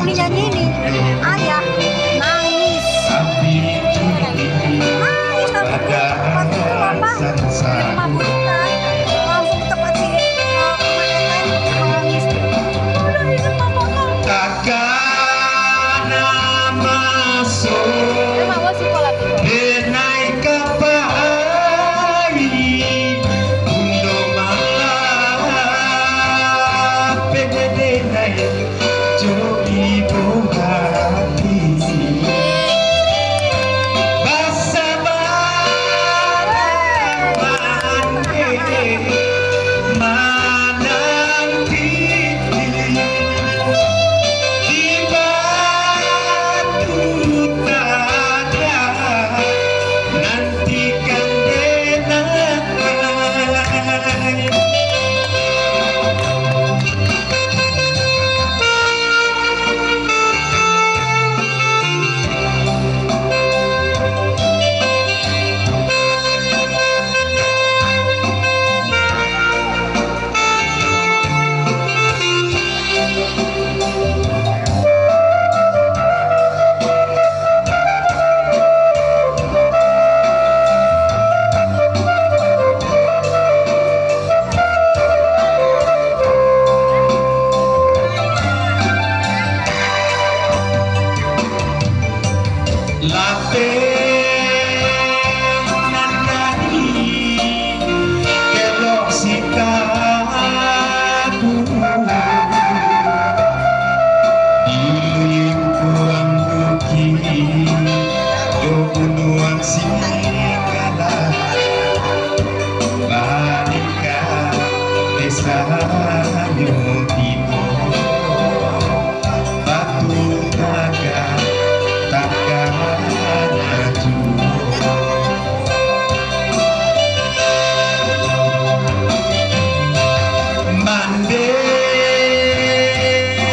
mau dinyanyi ini ayah nangis tapi tempat itu apa di rumah boneka langsung ke tempat si nangis udah itu mama takkan masuk denai kapai undo malah pedenai jo ibu hati basa mananti di batu tanda nantikan denai lape nandani kelok sikapku dibuang buki do bunuang singala banika desa nyotimo batu naga takkan maju mande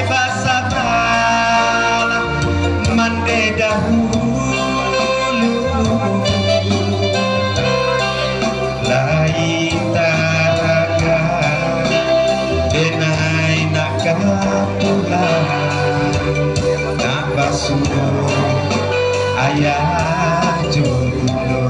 basabal mande dahulu lain taraga denai nak kapulang nak basuh ayah jodoh